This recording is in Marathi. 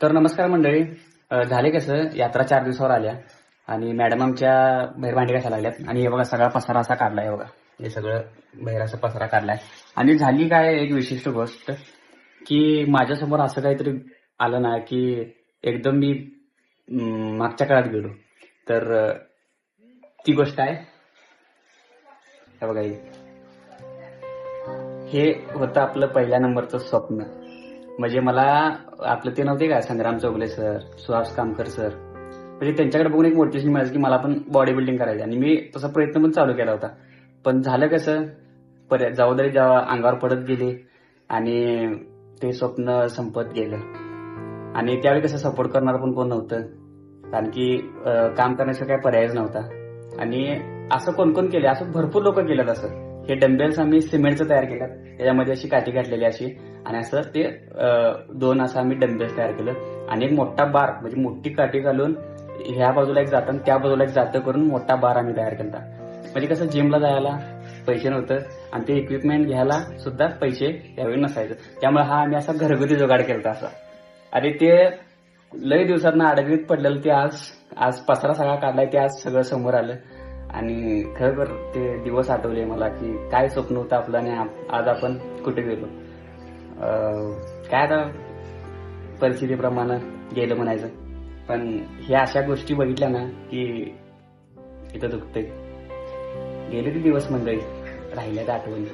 तर नमस्कार मंडळी. झाले कसं, यात्रा 4 दिवसावर आल्या आणि मॅडम आमच्या बाहेर भांडी घासायला लागल्यात आणि हे बघा सगळा पसारा असा काढलाय. बघा हे सगळं बाहेर असा पसारा काढलाय. आणि झाली काय एक विशिष्ट गोष्ट की माझ्यासमोर असं काहीतरी आलं ना की एकदम मी मागच्या काळात गेलो. तर ती गोष्ट आहे हे बघा. हे होतं आपलं पहिल्या नंबरचं स्वप्न. म्हणजे मला आपलं ते नव्हते का संग्राम चौगले सर, सुहास कामकर सर, म्हणजे त्यांच्याकडे बघून एक मोटिवेशन मिळालं की मला पण बॉडी बिल्डिंग करायचं. आणि मी तसा प्रयत्न पण चालू केला होता. पण झालं कसं, जबाबदारी जेव्हा अंगावर पडत गेली आणि ते स्वप्न संपत गेलं. आणि त्यावेळी कसं सपोर्ट करणार पण कोण नव्हतं, कारण की काम करण्याचा काही पर्यायच नव्हता. आणि असं कोण कोण केलं, असं भरपूर लोक केलं. असं हे डंबेल्स आम्ही सिमेंटचं तयार केलं, त्याच्यामध्ये अशी काठी घातलेली अशी, आणि असं ते 2 असं आम्ही डंबेल्स तयार केलं. आणि एक मोठा बार, म्हणजे मोठी काठी घालून ह्या बाजूला एक जातं आणि त्या बाजूला एक जातं करून मोठा बार आम्ही तयार केला. म्हणजे कसं जिमला जायला पैसे नव्हतं आणि ते इक्विपमेंट घ्यायला सुद्धा पैसे यावेळी नसायचं. त्यामुळे हा आम्ही असा घरगुती जुगाड केला असा. आणि ते लय दिवसात अडगणीत पडलेलं ते आज पसारा सगळा काढलाय, ते आज सगळं समोर आलं. आणि खरोखर ते दिवस आठवले मला की काय स्वप्न होतं आपलं आणि आज आपण कुठे गेलो. काय आता परिस्थितीप्रमाणे गेलं म्हणायचं. पण ह्या अशा गोष्टी बघितल्या ना की इथं दुखतंय. गेले ते दिवस मंडळी, राहिल्या त्या आठवणी.